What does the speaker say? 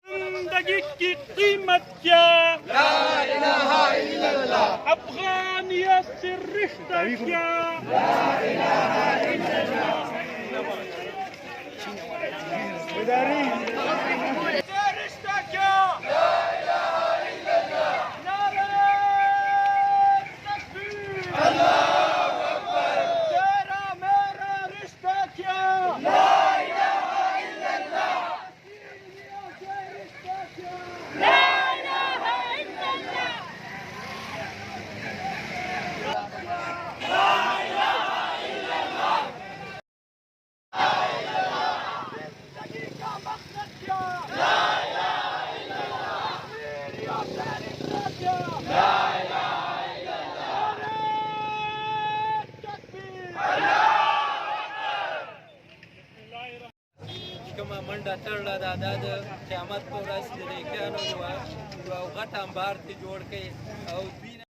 जिंदगी की कीमत क्या, ला इलाहा इल्लल्लाह। अफगानियत से रिश्ता क्या, ला इलाहा इल्लल्लाह। रिश्ता क्या, ला इलाहा इल्लल्लाह। नारे तकबीर, अल्लाहू अकबर। तेरा मेरा रिश्ता क्या, ला इलाहा इल्लल्लाह। ला इलाहा इल्लल्लाह। ला इलाहा इल्लल्लाह। जिंदगी का मकसद क्या, ला इलाहा इल्लल्लाह। रिश्ता क्या, ला इलाहा इल्लल्लाह। तकबीर, کومه منډه تړله دا د قیامت په ورځ د نیکیانو یوه غټ انبار ترې جوړ کړي او دوی